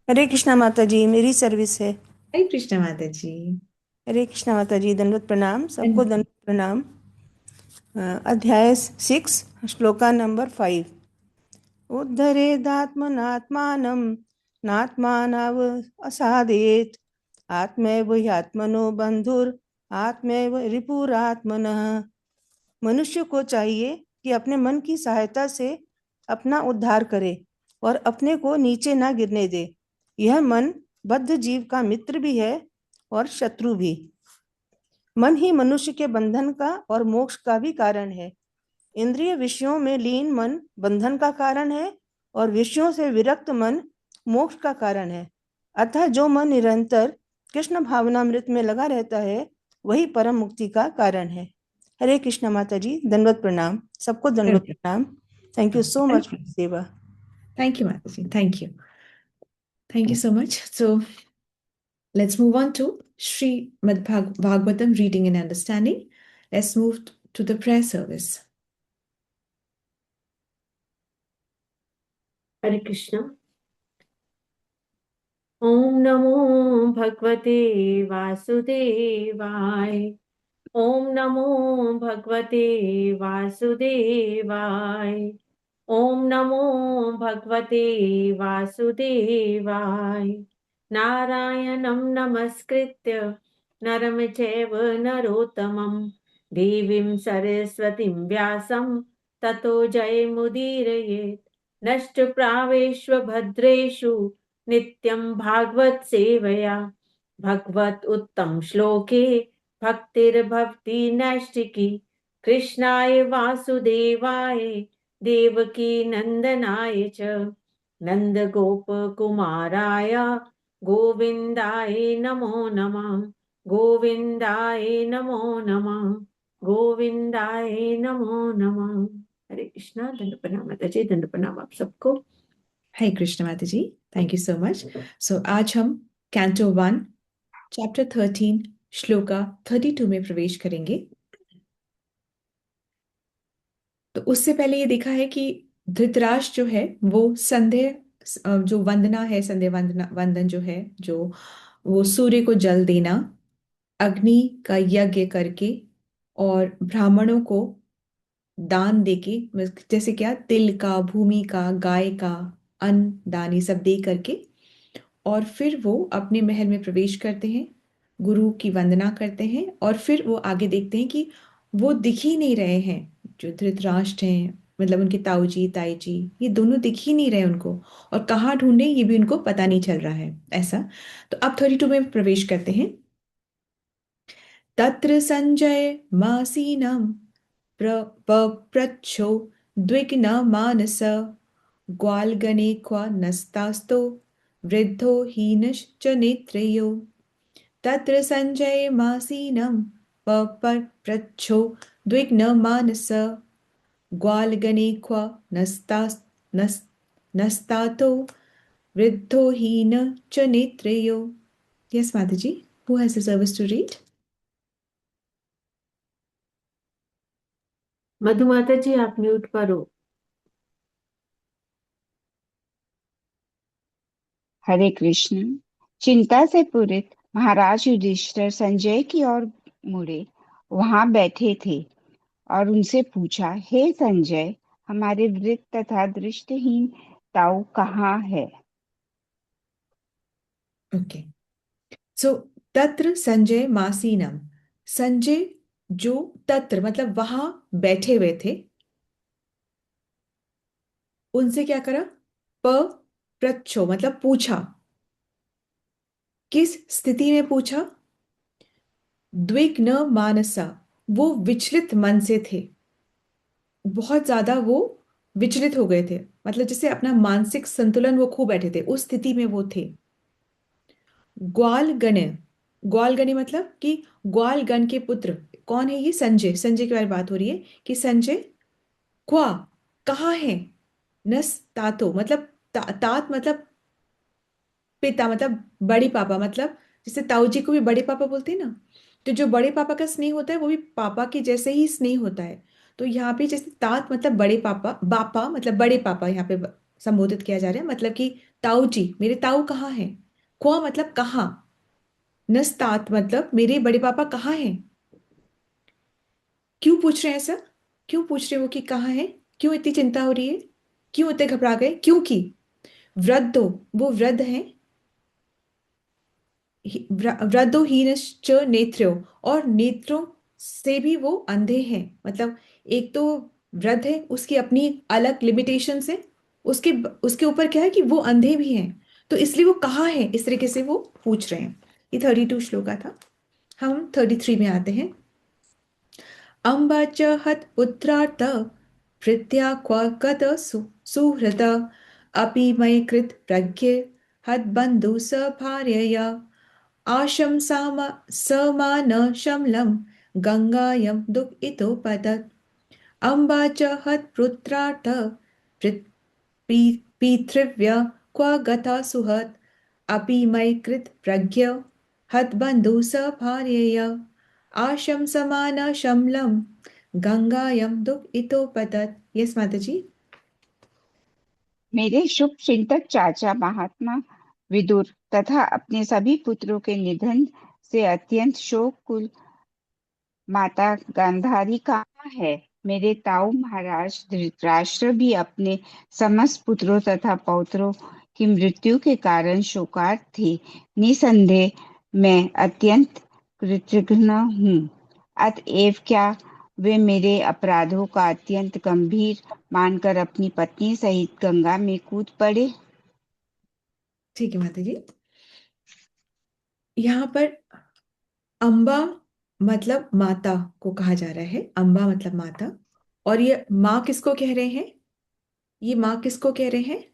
हरे कृष्णा माता जी, मेरी सर्विस है। हरे कृष्ण माता जी। हरे कृष्णा माता जी, दंडवत प्रणाम, सबको धन्यवाद। दंडवत प्रणाम। अध्याय 6, श्लोका नंबर 5। उद्धरेदात्मनात्मानं नात्मानव असाधयेत् आत्मैव ह्यात्मनो बंधुर आत्मैव रिपुरात्मनः। मनुष्य को चाहिए कि अपने मन की सहायता से अपना उद्धार करे और अपने को नीचे ना गिरने दे। यह मन बद्ध जीव का मित्र भी है और शत्रु भी। मन ही मनुष्य के बंधन का और मोक्ष का भी कारण है। इंद्रिय विषयों में लीन मन बंधन का कारण है और विषयों से विरक्त मन मोक्ष का कारण है। अतः जो मन निरंतर कृष्ण भावनामृत में लगा रहता है वही परम मुक्ति का कारण है। हरे कृष्ण माता जी, दंडवत प्रणाम, सबको दंडवत धन्यवाद। प्रणाम। Thank you so much for सेवा। थैंक यू माता जी, thank you. Thank you so much. So let's move on to Srimad Bhagavatam reading and understanding. Let's move to the prayer service. हरे कृष्ण। ओम नमो भगवते वासुदेवाय। ओम नमो भगवते वासुदेवाय। ओम नमो भगवते वासुदेवाय। नारायणं नमस्कृत्य नरं चैव नरोत्तमं देवीं सरस्वतीं व्यासं ततो जयमुदीरयेत्। नष्टप्रावेषु भद्रेषु नित्यं भागवत सेवया भगवत उत्तम श्लोके भक्तिर्भक्ति नैष्टिकी। कृष्णाय वासुदेवाय देवकी नंदनाय च नंद गोप कुमाराय गोविंदाय नमो नमः। गोविंदाय नमो नमः। गोविंदाय नमो नमः। हरे कृष्णा। दंड प्रणाम माता जी, दंड प्रणाम आप सबको। हरे कृष्ण माता जी, थैंक यू सो मच। सो आज हम कैंटो 1 चैप्टर 13 श्लोका 32 में प्रवेश करेंगे। तो उससे पहले ये देखा है कि धृतराष्ट्र जो है वो संध्या जो वंदना है, संध्या वंदन जो है, जो वो सूर्य को जल देना, अग्नि का यज्ञ करके और ब्राह्मणों को दान देके, जैसे क्या तिल का, भूमि का, गाय का अन्न दान ये सब दे करके, और फिर वो अपने महल में प्रवेश करते हैं, गुरु की वंदना करते हैं, और फिर वो आगे देखते हैं कि वो दिख ही नहीं रहे हैं, जो धृतराष्ट्र हैं, मतलब उनके ताऊ जी ताई जी, ये दोनों दिख ही नहीं रहे उनको, और कहाँ ढूंढे ये भी उनको पता नहीं चल रहा है ऐसा। तो अब 32 में प्रवेश करते हैं। तत्र संजय मासीनं पप्रच्छो द्विग्नमानस ग्वालगणे क्व नस्तास्तो वृद्धो हीनश्च नेत्रयो। तत्र सञ्जयमासीनं पप्रच्छो द्विग्नमानस ग्वालगणे क्व नस्तास् नस् नस्तातो वृद्धो हीन च नेत्रयो। Yes, Mataji, who has the service to read? मधु माता जी, आप म्यूट पर हो। हरे कृष्ण। चिंता से पूरित महाराज युधिष्ठिर संजय की ओर मुड़े। वहां बैठे थे और उनसे पूछा, हे संजय, हमारे वृद्ध तथा दृष्टिहीन ताऊ कहाँ है? Okay. So, तत्र संजय मासीनम, संजय जो तत्र मतलब वहां बैठे हुए थे, उनसे क्या करा? प प्रच्छो मतलब पूछा। किस स्थिति में पूछा? द्विग्न मानसा, वो विचलित मन से थे, बहुत ज्यादा वो विचलित हो गए थे, मतलब जैसे अपना मानसिक संतुलन वो खो बैठे थे, उस स्थिति में वो थे। ग्वाल गण, ग्वाल गण मतलब कि ग्वाल गण के पुत्र कौन है? ये संजय, संजय के बारे में बात हो रही है कि संजय क्वा कहाँ है? नस तातो मतलब तात मतलब पिता, मतलब बड़े पापा, मतलब जैसे ताऊ जी को भी बड़े पापा बोलते हैं ना, तो जो बड़े पापा का स्नेह होता है वो भी पापा के जैसे ही स्नेह होता है। तो यहाँ पे जैसे तात मतलब बड़े पापा, बापा मतलब बड़े पापा यहाँ पे संबोधित किया जा रहा है, मतलब कि ताऊ जी, मेरे ताऊ कहाँ हैं। क्वा मतलब कहाँ, नस्तात मतलब मेरे बड़े पापा कहाँ हैं। क्यों पूछ रहे हैं ऐसा, क्यों पूछ रहे हो कि कहाँ है, क्यों इतनी चिंता हो रही है, क्यों इतने घबरा गए, क्योंकि वृद्धो, वो वृद्ध हैं, वृद्धो हीनश्च नेत्रो, और नेत्रों से भी वो अंधे हैं। मतलब एक तो वृद्ध है, उसकी अपनी अलग लिमिटेशन है, उसके उसके ऊपर क्या है कि वो अंधे भी हैं, तो इसलिए वो कहाँ है, इस तरीके से वो पूछ रहे हैं। ये 32 श्लोका था। हम 33 में आते हैं। अम्बा च हत पुत्रार्थ भृत्या क्व गत सुहृत अपि मयि कृत प्रज्ञे हत बन्धु स भार्यया आशंसाम समान शमलं गंगायं दुःखितोपतत् अम्बा च हत पुत्रार्थ पीतृव्य क्व गता सुहत अपि मयि कृत प्रज्ञ हत बन्धु स भार्यया आशंसमान शमलं गंगायं दुःखितोपतत्। यस माता जी। मेरे शुभ चिंतक चाचा महात्मा विदुर तथा अपने सभी पुत्रों के निधन से अत्यंत शोककुल माता गांधारी कहाँ है। मेरे ताऊ महाराज धृतराष्ट्र भी अपने समस्त पुत्रों तथा पौत्रों की मृत्यु के कारण शोकार्त थे। निसंदेह मैं अत्यंत कृतघ्न हूँ। अतएव क्या वे मेरे अपराधों का अत्यंत गंभीर मानकर अपनी पत्नी सहित गंगा में कूद पड़े। ठीक है माता जी। यहाँ पर अम्बा मतलब माता को कहा जा रहा है, अम्बा मतलब माता। और ये माँ किसको कह रहे हैं, ये माँ किसको कह रहे हैं,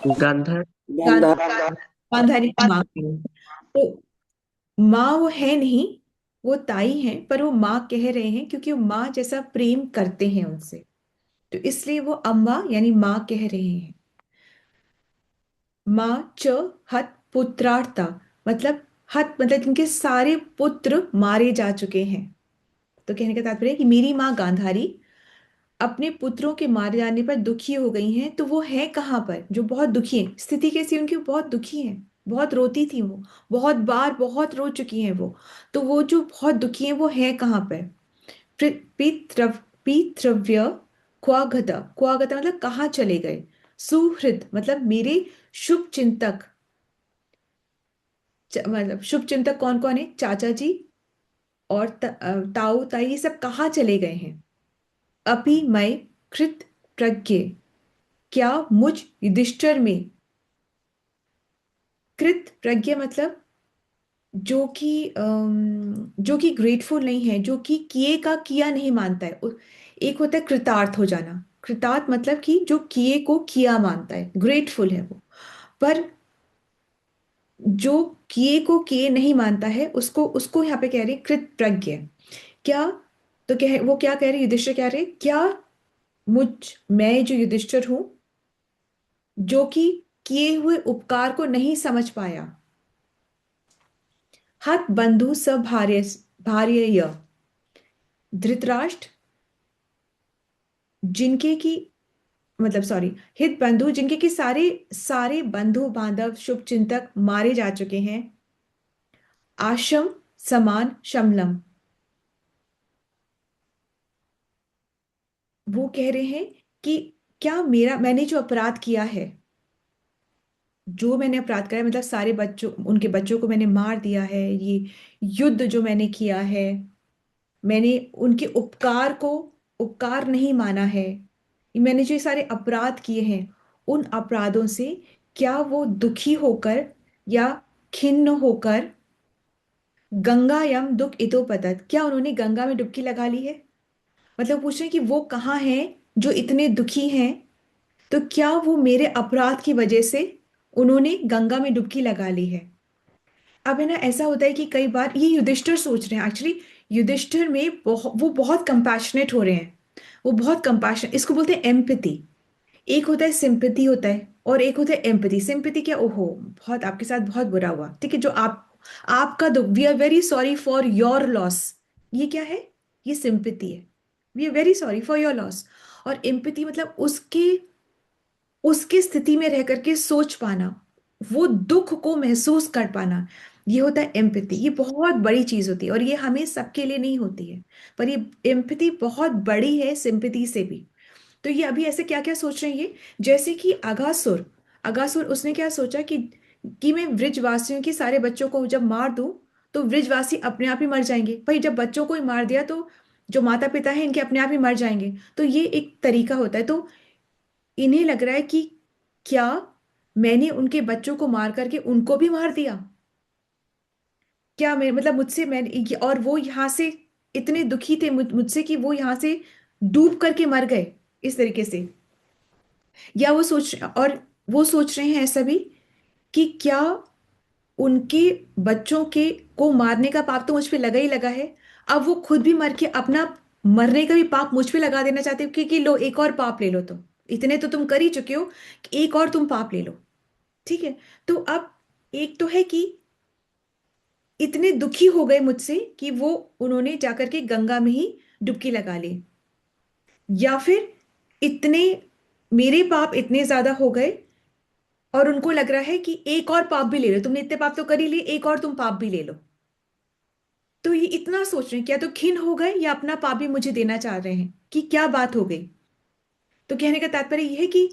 गांधार। गांधारी की माँ। तो माँ वो है नहीं, वो ताई है, पर वो माँ कह रहे हैं क्योंकि वो माँ जैसा प्रेम करते हैं उनसे, तो इसलिए वो अम्बा यानी माँ कह रहे हैं। माँ च हत पुत्रार्था, मतलब हत मतलब जिनके सारे पुत्र मारे जा चुके हैं। तो कहने का तात्पर्य है कि मेरी माँ गांधारी अपने पुत्रों के मारे जाने पर दुखी हो गई हैं, तो वो है कहाँ पर जो बहुत दुखी है, स्थिति कैसी उनकी, बहुत दुखी है, बहुत रोती थी वो, बहुत बार बहुत रो चुकी हैं वो, तो वो जो बहुत दुखी है वो है कहाँ पर। पितृव पितृव्य क्वागता, क्वागता मतलब कहाँ चले गए। सुहृद मतलब मेरे शुभ चिंतक, मतलब शुभ चिंतक कौन कौन है, चाचा जी और ताऊ ताई, ये सब कहाँ चले गए हैं। अपि मैं कृत प्रज्ञ, क्या मुझ युधिष्ठिर में, कृत प्रज्ञ मतलब जो कि ग्रेटफुल नहीं है, जो कि किए का किया नहीं मानता है। एक होता है कृतार्थ हो जाना, कृतार्थ मतलब कि जो किए को किया मानता है, ग्रेटफुल है वो, पर जो किए को किए नहीं मानता है उसको उसको यहाँ पे कह रहे हैं कृत प्रज्ञ। क्या, तो कह वो क्या कह रहे, युधिष्ठिर कह रहे क्या मुझ, मैं जो युधिष्ठिर हूं, जो कि किए हुए उपकार को नहीं समझ पाया। हत बंधु स भार्य, भार्य धृतराष्ट्र, जिनके की मतलब सॉरी, हित बंधु जिनके की सारे सारे बंधु बांधव शुभ चिंतक मारे जा चुके हैं। आशम समान शमलम, वो कह रहे हैं कि क्या मेरा, मैंने जो अपराध किया है, जो मैंने अपराध करा है, मतलब सारे बच्चों, उनके बच्चों को मैंने मार दिया है, ये युद्ध जो मैंने किया है, मैंने उनके उपकार को उपकार नहीं माना है, मैंने जो ये सारे अपराध किए हैं, उन अपराधों से क्या वो दुखी होकर या खिन्न होकर गंगा यम दुख इतोपतत, क्या उन्होंने गंगा में डुबकी लगा ली है। मतलब पूछ रहे हैं कि वो कहाँ हैं जो इतने दुखी हैं, तो क्या वो मेरे अपराध की वजह से उन्होंने गंगा में डुबकी लगा ली है। अब है ना, ऐसा होता है कि कई बार ये युधिष्ठिर सोच रहे हैं, एक्चुअली युधिष्ठिर में वो बहुत कंपैशनेट हो रहे हैं, वो बहुत कंपैशन, इसको बोलते हैं एम्पैथी। एक होता है सिंपैथी होता है, और एक होता है एम्पैथी। सिंपैथी क्या, ओहो बहुत आपके साथ बहुत बुरा हुआ, ठीक है, जो आप आपका दुख, we are very sorry for your loss, ये क्या है, ये सिंपैथी है, we are very sorry for your loss. और एम्पैथी मतलब उसके उसकी स्थिति में रह करके सोच पाना, वो दुख को महसूस कर पाना, ये होता है एम्पैथी। ये बहुत बड़ी चीज होती है और ये हमें सबके लिए नहीं होती है, पर ये एम्पैथी बहुत बड़ी है सिंपैथी से भी। तो ये अभी ऐसे क्या क्या सोच रहे हैं ये, जैसे कि अगासुर, अगासुर उसने क्या सोचा कि मैं व्रजवासियों के सारे बच्चों को जब मार दूं तो व्रजवासी अपने आप ही मर जाएंगे। भाई जब बच्चों को ही मार दिया तो जो माता पिता हैं इनके अपने आप ही मर जाएंगे। तो ये एक तरीका होता है। तो इन्हें लग रहा है कि क्या मैंने उनके बच्चों को मार करके उनको भी मार दिया, क्या मैं मतलब मुझसे और वो यहाँ से इतने दुखी थे मुझसे कि वो यहाँ से डूब करके मर गए इस तरीके से। या वो सोच रहे हैं ऐसा भी कि क्या उनके बच्चों के को मारने का पाप तो मुझ पे लगा ही लगा है, अब वो खुद भी मर के अपना मरने का भी पाप मुझ पे लगा देना चाहते हो कि लो एक और पाप ले लो, तुम इतने तो तुम कर ही चुके हो कि एक और तुम पाप ले लो। ठीक है। तो अब एक तो है कि इतने दुखी हो गए मुझसे कि वो उन्होंने जाकर के गंगा में ही डुबकी लगा ली, या फिर इतने मेरे पाप इतने ज्यादा हो गए और उनको लग रहा है कि एक और पाप भी ले लो, तुमने इतने पाप तो कर ही लिए, एक और तुम पाप भी ले लो। तो ये इतना सोच रहे हैं, क्या तो खिन्न हो गए या अपना पाप भी मुझे देना चाह रहे हैं, कि क्या बात हो गई। तो कहने का तात्पर्य यह है कि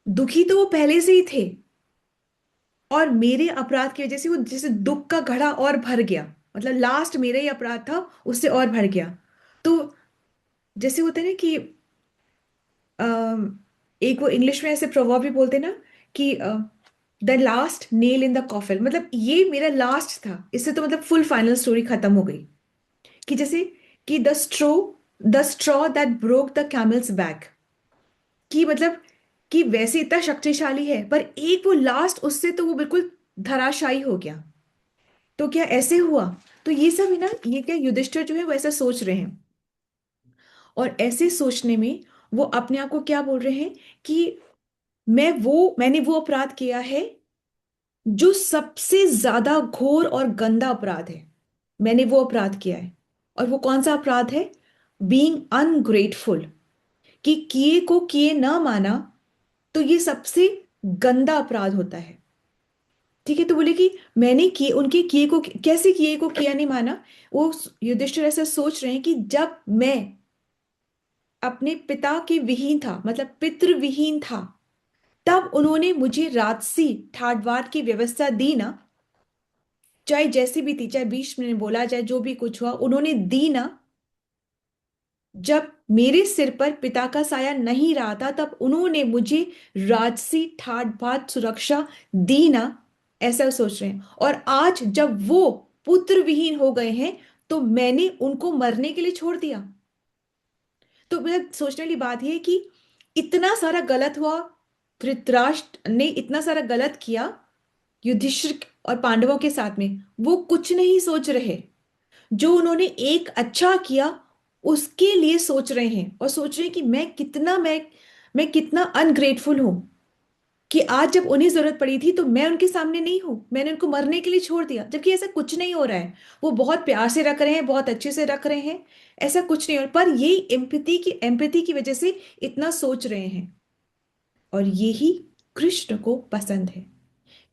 दुखी तो वो पहले से ही थे और मेरे अपराध की वजह से वो जैसे दुख का घड़ा और भर गया, मतलब लास्ट मेरा ही अपराध था उससे और भर गया। तो जैसे होता है ना कि एक वो इंग्लिश में ऐसे प्रोवर्ब भी बोलते हैं ना कि the last nail in the coffin, मतलब ये मेरा लास्ट था, इससे तो मतलब फुल फाइनल स्टोरी खत्म हो गई। कि जैसे कि the straw that broke the camel's back, कि मतलब कि वैसे इतना शक्तिशाली है पर एक वो लास्ट, उससे तो वो बिल्कुल धराशायी हो गया। तो क्या ऐसे हुआ। तो ये सब है ना, ये क्या युधिष्ठिर जो है वो ऐसा सोच रहे हैं, और ऐसे सोचने में वो अपने आप को क्या बोल रहे हैं कि मैंने वो अपराध किया है जो सबसे ज्यादा घोर और गंदा अपराध है, मैंने वो अपराध किया है। और वो कौन सा अपराध है, बीइंग अनग्रेटफुल, कि किए को किए ना माना, तो ये सबसे गंदा अपराध होता है। ठीक है। तो बोले कि मैंने किए उनके किए को कैसे किए को किया नहीं माना। वो युधिष्ठिर ऐसा सोच रहे हैं कि जब मैं अपने पिता के विहीन था, मतलब पितृविहीन था, तब उन्होंने मुझे राजसी ठाटबाट की व्यवस्था दी ना, चाहे जैसी भी थी, चाहे भीष्म ने बोला, चाहे जो भी कुछ हुआ उन्होंने दी ना। जब मेरे सिर पर पिता का साया नहीं रहा था तब उन्होंने मुझे राजसी ठाट बाट सुरक्षा दी ना, ऐसा सोच रहे हैं। और आज जब वो पुत्र विहीन हो गए हैं तो मैंने उनको मरने के लिए छोड़ दिया। तो मतलब सोचने वाली बात यह है कि इतना सारा गलत हुआ, धृतराष्ट्र ने इतना सारा गलत किया युधिष्ठिर और पांडवों के साथ में, वो कुछ नहीं सोच रहे। जो उन्होंने एक अच्छा किया उसके लिए सोच रहे हैं, और सोच रहे हैं कि मैं कितना अनग्रेटफुल हूं कि आज जब उन्हें जरूरत पड़ी थी तो मैं उनके सामने नहीं हूं, मैंने उनको मरने के लिए छोड़ दिया, जबकि ऐसा कुछ नहीं हो रहा है। वो बहुत प्यार से रख रहे हैं, बहुत अच्छे से रख रहे हैं, ऐसा कुछ नहीं हो रहा, पर ये एम्पैथी की वजह से इतना सोच रहे हैं। और यही कृष्ण को पसंद है,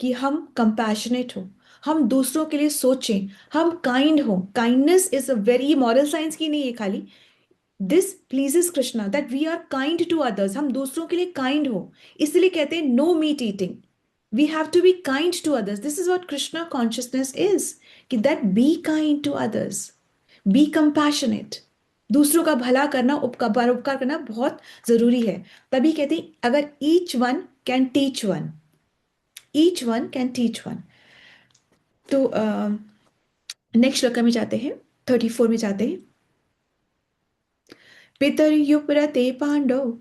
कि हम कंपैशनेट हो, हम दूसरों के लिए सोचें, हम काइंड हो। Kindness is a very moral science की नहीं है खाली, this pleases Krishna that we are kind to others, हम दूसरों के लिए काइंड हो। इसलिए कहते हैं no meat eating, we have to be kind to others, this is what Krishna consciousness is, कि that be kind to others, be compassionate. दूसरों का भला करना, उपकार करना बहुत जरूरी है। तभी कहते हैं अगर each one can teach one. तो नेक्स्ट श्लोक में जाते हैं, 34 में जाते हैं। पितर्युप्रते पांडव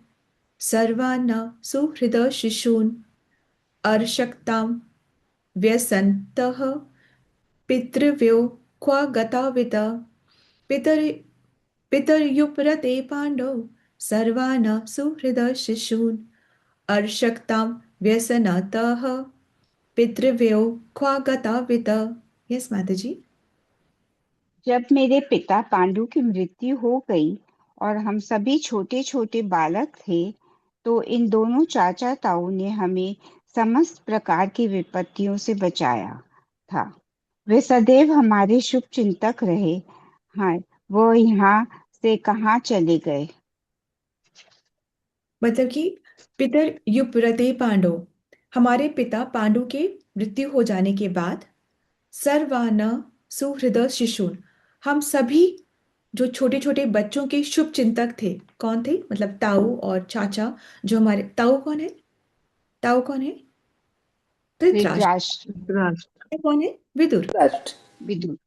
सर्वान् सुहृद शिशून् अर्षक्तां व्यसन्तः पितृव्यो क्व गतावित। पितर पितर्युप्रते पांडव सर्वान् सुहृद शिशून् अर्षक्तां व्यसनतः पितृव्यो क्व गतावित। यस माता जी। जब मेरे पिता पांडु की मृत्यु हो गई और हम सभी छोटे छोटे बालक थे, तो इन दोनों चाचा ताऊ ने हमें समस्त प्रकार की विपत्तियों से बचाया था। वे सदैव हमारे शुभ चिंतक रहे। हाँ, वो यहाँ से कहाँ चले गए? मतलब कि पितर युपरते पांडव, हमारे पिता पांडु के मृत्यु हो जाने के बाद, सर्वान सुहृद शिशुन, हम सभी जो छोटे छोटे बच्चों के शुभ चिंतक थे। कौन थे? मतलब ताऊ और चाचा। जो हमारे ताऊ कौन है? ताऊ कौन है? धृतराष्ट्र, धृतराष्ट्र। कौन है? विदुर। विदुर।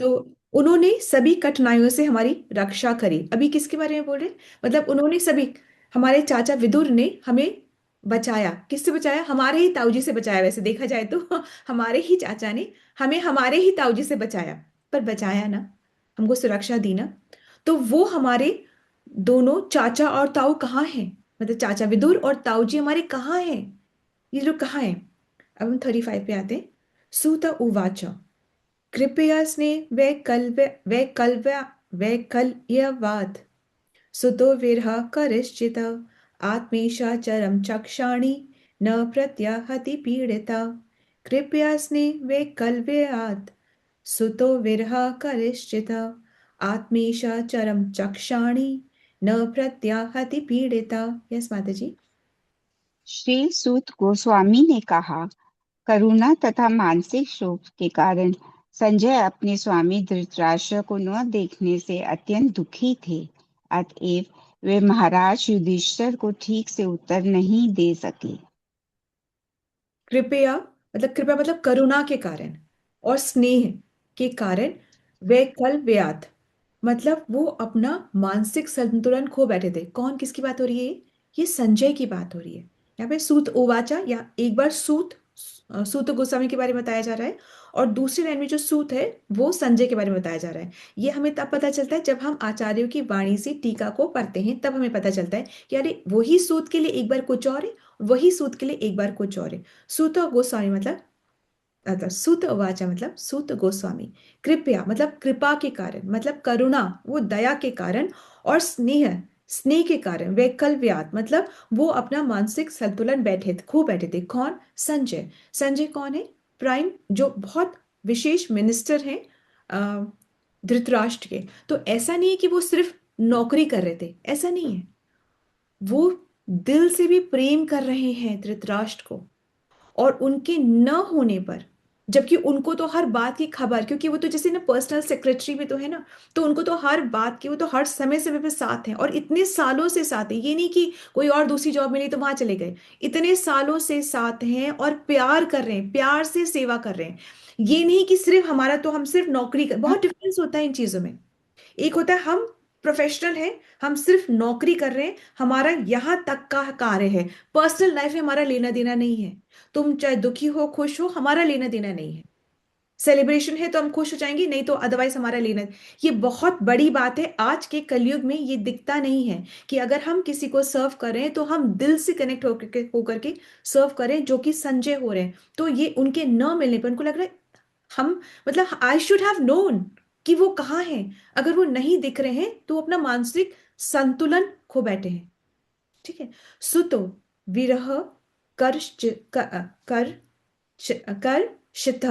तो उन्होंने सभी कठिनाइयों से हमारी रक्षा करी। अभी किसके बारे में बोल रहे हैं? मतलब उन्होंने सभी, हमारे चाचा विदुर ने हमें बचाया। किससे बचाया? हमारे ही ताऊजी से बचाया। वैसे देखा जाए तो हमारे ही चाचा ने हमें हमारे ही ताऊजी से बचाया। पर बचाया ना, हमको सुरक्षा दी ना। तो वो हमारे दोनों चाचा और ताऊ कहाँ हैं? मतलब चाचा विदुर और ताऊ जी हमारे कहाँ हैं? ये लोग कहाँ हैं? अब हम 35 पे आते हैं। सूत उवाच कृपया स्ने वैकल्यवाद सुतो विरह करिश्चित आत्मेशाचरं चक्षाणि न प्रत्याहति पीड़िता। कृपया स्ने वैकल्यवाद सुतो विरह करिश्चित आत्मेशाचरं चक्षाणि न प्रत्याहति पीड़िता। यस माता जी। श्री सूत गोस्वामी ने कहा, करुणा तथा मानसिक शोक के कारण संजय अपने स्वामी धृतराष्ट्र को न देखने से अत्यंत दुखी थे। अतएव वे महाराज युधिष्ठिर को ठीक से उत्तर नहीं दे सके। कृपया मतलब करुणा के कारण, और स्नेह के कारण वैकल्प्यात मतलब वो अपना मानसिक संतुलन खो बैठे थे। कौन, किसकी बात हो रही है? ये संजय की बात हो रही है। यहाँ पे सूत उवाचा, या एक बार सूत गोस्वामी के बारे में बताया जा रहा है, और दूसरी लाइन में जो सूत है वो संजय के बारे में बताया जा रहा है। ये हमें तब पता चलता है जब हम आचार्यों की वाणी से टीका को पढ़ते हैं, तब हमें पता चलता है कि अरे वही सूत के लिए एक बार कुछ और है, वही सूत के लिए एक बार कुछ और है। सूत गोस्वामी मतलब सूत वाचा मतलब सूत गोस्वामी। कृपया मतलब कृपा के कारण, मतलब करुणा, वो दया के कारण, और स्नेह, स्नेह के कारण। वैकल्प्यात मतलब वो अपना मानसिक संतुलन खो बैठे थे। कौन? संजय। संजय कौन है? प्राइम, जो बहुत विशेष मिनिस्टर हैं अ, धृतराष्ट्र के। तो ऐसा नहीं है कि वो सिर्फ नौकरी कर रहे थे, ऐसा नहीं है। वो दिल से भी प्रेम कर रहे हैं धृतराष्ट्र को। और उनके न होने पर, जबकि उनको तो हर बात की खबर, क्योंकि वो तो जैसे ना पर्सनल सेक्रेटरी भी तो है ना, तो उनको तो हर बात की, वो तो हर समय समय पे साथ हैं, और इतने सालों से साथ हैं। ये नहीं कि कोई और दूसरी जॉब मिली तो वहां चले गए। इतने सालों से साथ हैं और प्यार कर रहे हैं, प्यार से सेवा कर रहे हैं। ये नहीं कि सिर्फ हमारा, तो हम सिर्फ नौकरी कर, बहुत डिफरेंस होता है इन चीजों में। एक होता है हम प्रोफेशनल हैं, हम सिर्फ नौकरी कर रहे हैं, हमारा यहां तक का कार्य है, पर्सनल लाइफ में हमारा लेना देना नहीं है। तुम चाहे दुखी हो खुश हो, हमारा लेना देना नहीं है। सेलिब्रेशन है तो हम खुश हो जाएंगे, नहीं तो अदरवाइज हमारा लेना। ये बहुत बड़ी बात है। आज के कलयुग में ये दिखता नहीं है कि अगर हम किसी को सर्व कर रहे हैं तो हम दिल से कनेक्ट होकर के सर्व करें, जो कि संजय हो रहे हैं। तो ये उनके न मिलने पर उनको लग रहा है हम, मतलब आई शुड हैव नोन कि वो कहाँ हैं। अगर वो नहीं दिख रहे हैं तो वो अपना मानसिक संतुलन खो बैठे हैं। ठीक है। सुतो विरह कर कर कर शिथ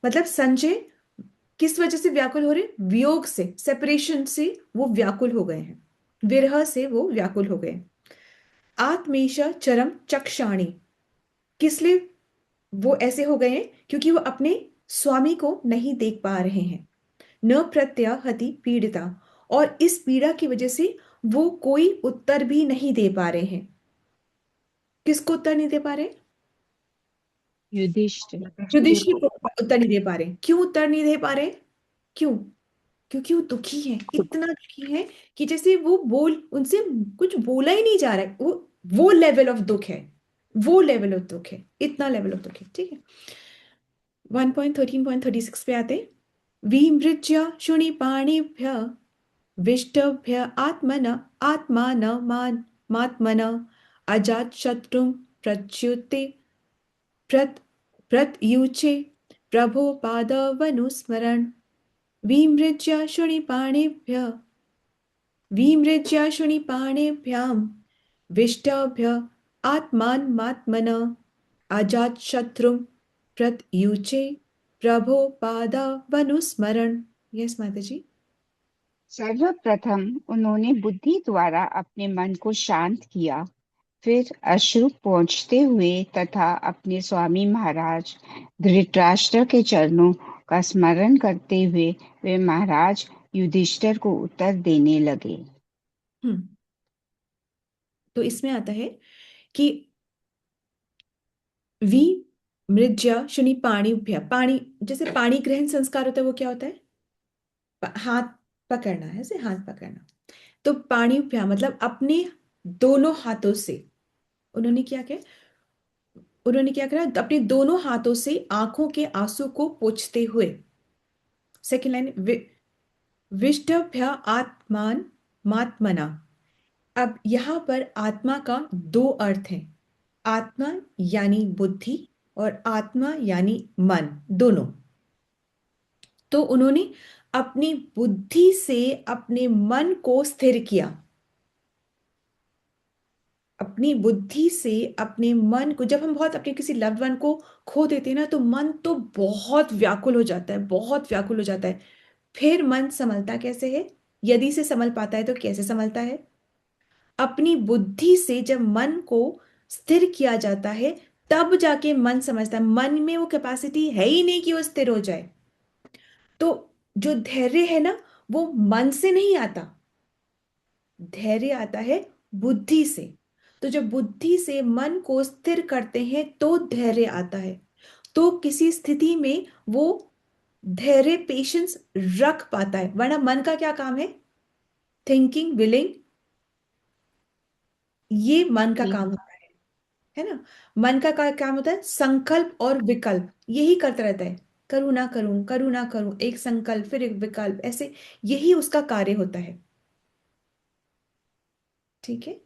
मतलब संजय किस वजह से व्याकुल हो रहे? वियोग से, सेपरेशन से वो व्याकुल हो गए हैं, विरह से वो व्याकुल हो गए। आत्मेशा चरम चक्षाणी, किस लिए वो ऐसे हो गए हैं? क्योंकि वो अपने स्वामी को नहीं देख पा रहे हैं। न प्रत्याहति पीड़िता, और इस पीड़ा की वजह से वो कोई उत्तर भी नहीं दे पा रहे हैं। किसको उत्तर नहीं दे पा रहे? युधिष्ठिर। युधिष्ठिर को उत्तर नहीं दे पा रहे। क्यों उत्तर नहीं दे पा रहे? क्यों? क्योंकि वो दुखी है, इतना दुखी है कि जैसे वो उनसे कुछ बोला ही नहीं जा रहा है। वो लेवल ऑफ दुख है, वो लेवल ऑफ दुख है, इतना लेवल ऑफ दुख है। ठीक है। 1.13.36 पे आते। विमृज्य शुनि पाणिभ्य विष्टभ्य आत्मान मात्मन अजात शत्रु प्रच्युते प्रत प्रत्युचे प्रभो पादवनुस्मरण। विमृज्य शुनि पाणिभ्याम विष्टभ्य आत्मात्मन अजात शत्रु प्रत्युचे प्रभो पादावनुस्मरण। यस माता जी। सर्वप्रथम उन्होंने बुद्धि द्वारा अपने मन को शांत किया, फिर अश्रु पहुंचते हुए तथा अपने स्वामी महाराज धृतराष्ट्र के चरणों का स्मरण करते हुए वे महाराज युधिष्ठिर को उत्तर देने लगे। हम्म तो इसमें आता है कि वी मृज्य शुनि पाणिभ्य, पाणी जैसे पाणी ग्रहण संस्कार होता है वो क्या होता है? हाथ पकड़ना है, ऐसे हाथ पकड़ना। तो पाणिभ्य मतलब अपने दोनों हाथों से उन्होंने क्या किया, उन्होंने क्या करा, अपने दोनों हाथों से आंखों के आंसू को पोंछते हुए। सेकेंड लाइन, विष्टभ्य आत्मान मात्मना। अब यहां पर आत्मा का दो अर्थ है, आत्मा यानी बुद्धि और आत्मा यानी मन, दोनों। तो उन्होंने अपनी बुद्धि से अपने मन को स्थिर किया, अपनी बुद्धि से अपने मन को। जब हम बहुत अपने किसी लव्ड वन को खो देते हैं ना, तो मन तो बहुत व्याकुल हो जाता है, बहुत व्याकुल हो जाता है। फिर मन संभलता कैसे है? यदि से संभल पाता है तो कैसे संभलता है? अपनी बुद्धि से जब मन को स्थिर किया जाता है, तब जाके मन समझता है। मन में वो कैपेसिटी है ही नहीं कि वो स्थिर हो जाए। तो जो धैर्य है ना, वो मन से नहीं आता, धैर्य आता है बुद्धि से। तो जब बुद्धि से मन को स्थिर करते हैं तो धैर्य आता है। तो किसी स्थिति में वो धैर्य, पेशेंस रख पाता है। वरना मन का क्या काम है? थिंकिंग, विलिंग, ये मन का काम होता है ना। मन का काम होता है संकल्प और विकल्प, यही करता रहता है। करूं ना करूं, करूं ना करूं, एक संकल्प फिर एक विकल्प, ऐसे यही उसका कार्य होता है। ठीक है।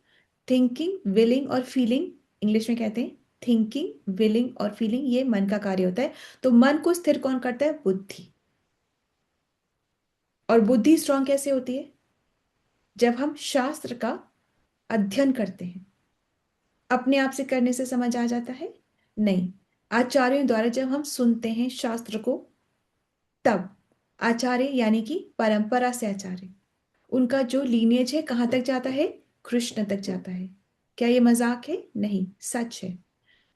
थिंकिंग, विलिंग और फीलिंग, इंग्लिश में कहते हैं थिंकिंग, विलिंग और फीलिंग, ये मन का कार्य होता है। तो मन को स्थिर कौन करता है? बुद्धि। और बुद्धि स्ट्रांग कैसे होती है? जब हम शास्त्र का अध्ययन करते हैं। अपने आप से करने से समझ आ जाता है? नहीं, आचार्यों द्वारा जब हम सुनते हैं शास्त्र को, तब आचार्य यानी कि परंपरा से आचार्य, उनका जो लीनियज है कहाँ तक जाता है? कृष्ण तक जाता है। क्या ये मजाक है? नहीं, सच है।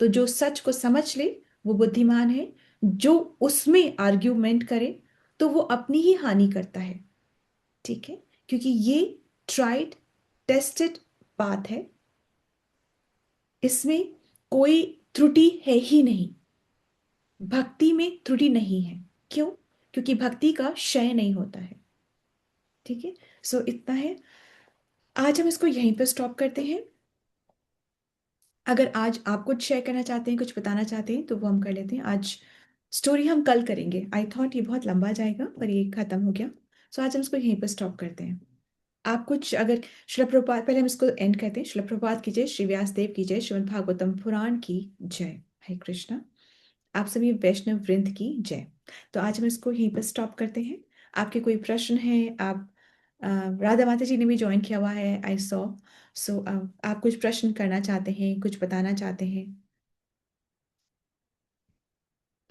तो जो सच को समझ ले वो बुद्धिमान है। जो उसमें आर्ग्यूमेंट करे तो वो अपनी ही हानि करता है। ठीक है, क्योंकि ये ट्राइड टेस्टेड बात है, इसमें कोई त्रुटि है ही नहीं। भक्ति में त्रुटि नहीं है। क्यों? क्योंकि भक्ति का क्षय नहीं होता है। ठीक है, सो इतना है। आज हम इसको यहीं पर स्टॉप करते हैं। अगर आज आप कुछ शेयर करना चाहते हैं, कुछ बताना चाहते हैं, तो वो हम कर लेते हैं। आज स्टोरी हम कल करेंगे। आई थॉट ये बहुत लंबा जाएगा, पर ये खत्म हो गया। सो आज हम इसको यहीं पर स्टॉप करते हैं। आप कुछ अगर शिल प्रभुपाद, पहले हम इसको एंड करते हैं। शिल प्रभुपाद की जय, श्री व्यासदेव की जय, श्रीमद् भागवतम पुराण की जय। हरे कृष्णा। आप सभी वैष्णव वृंद की जय। तो आज हम इसको यहीं पर स्टॉप करते हैं। आपके कोई प्रश्न है? आप राधा माता जी ने भी ज्वाइन किया हुआ है, आई सो आप कुछ प्रश्न करना चाहते हैं, कुछ बताना चाहते हैं,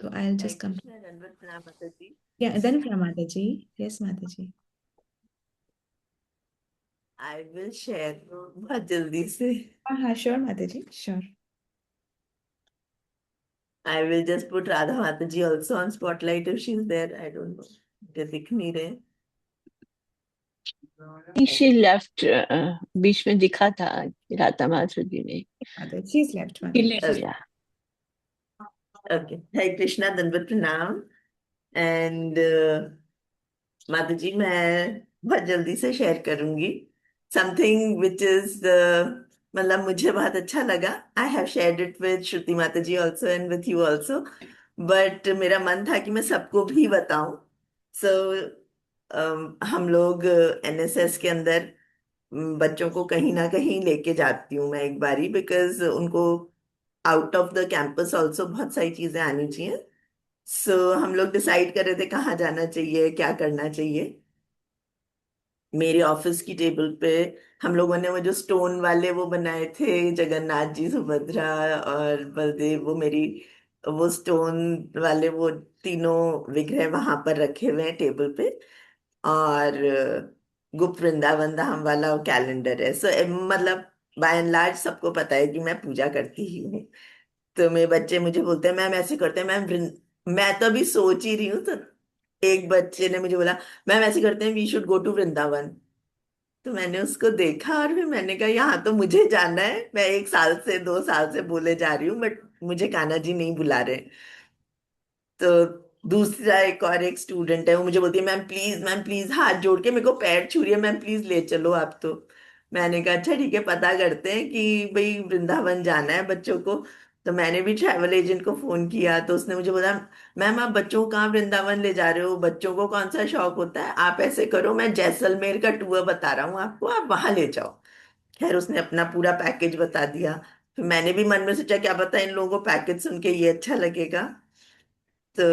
तो आई विल जस्ट कम। कृष्ण दंडवत प्रणाम माता जी। या धन क्या माता जी? यस माता जी। आई विल शेयर बहुत जल्दी से। हाँ हाँ, श्योर माता जी, sure. I will just put Radha माता जी also on spotlight if she is there. I don't know, मुझे दिख नहीं रहे। शी लेफ्ट, बीच में दिखा था राधा माधुरी जी ने। माता जी इज लेफ्ट माता जी। या ओके, हरे कृष्णा दंडवत प्रणाम। एंड माता जी, मैं बहुत जल्दी से शेयर करूंगी समथिंग विच इज, मतलब मुझे बहुत अच्छा लगा। I have shared it with Shruti माता जी also and with you also, but मेरा मन था कि मैं सबको भी बताऊं। सो हम लोग एनएसएस के अंदर बच्चों को कहीं ना कहीं लेके जाती हूँ मैं एक बारी, बिकॉज उनको out of the campus also बहुत सारी चीजें आनी चाहिए। सो हम लोग डिसाइड कर रहे थे कहाँ जाना चाहिए, क्या करना चाहिए। मेरे ऑफिस की टेबल पे हम लोगों ने वो जो स्टोन वाले वो बनाए थे, जगन्नाथ जी, सुभद्रा और बलदेव, वो मेरी वो स्टोन वाले वो तीनों विग्रह वहां पर रखे हुए हैं टेबल पे। और गुप्त वृंदावन धाम वाला कैलेंडर है। सो मतलब बाय एंड लार्ज सबको पता है कि मैं पूजा करती ही हूँ। तो मेरे बच्चे मुझे बोलते हैं मैम ऐसे करते हैं मैम, मैं तो अभी सोच ही रही हूँ। तो एक बच्चे ने मुझे बोला मैम ऐसे करते हैं, we should go to Vrindavan. तो मैंने उसको देखा और फिर मैंने कहा यहाँ तो मुझे जाना है, मैं 1 साल से 2 साल से बोले जा रही हूँ, बट मुझे कान्हा जी नहीं बुला रहे। तो दूसरा एक स्टूडेंट है, वो मुझे बोलती है मैम प्लीज, हाथ जोड़ के मेरे को पैर छू रही है, मैम प्लीज ले चलो आप तो। मैंने कहा अच्छा ठीक है, पता करते हैं कि भाई वृंदावन जाना है बच्चों को। तो मैंने भी ट्रैवल एजेंट को फोन किया, तो उसने मुझे बोला मैम आप बच्चों को कहाँ वृंदावन ले जा रहे हो, बच्चों को कौन सा शौक होता है, आप ऐसे करो मैं जैसलमेर का टूर बता रहा हूँ आपको, आप वहां ले जाओ। खैर उसने अपना पूरा पैकेज बता दिया। फिर मैंने भी मन में सोचा क्या पता इन लोगों को पैकेज सुन के ये अच्छा लगेगा। तो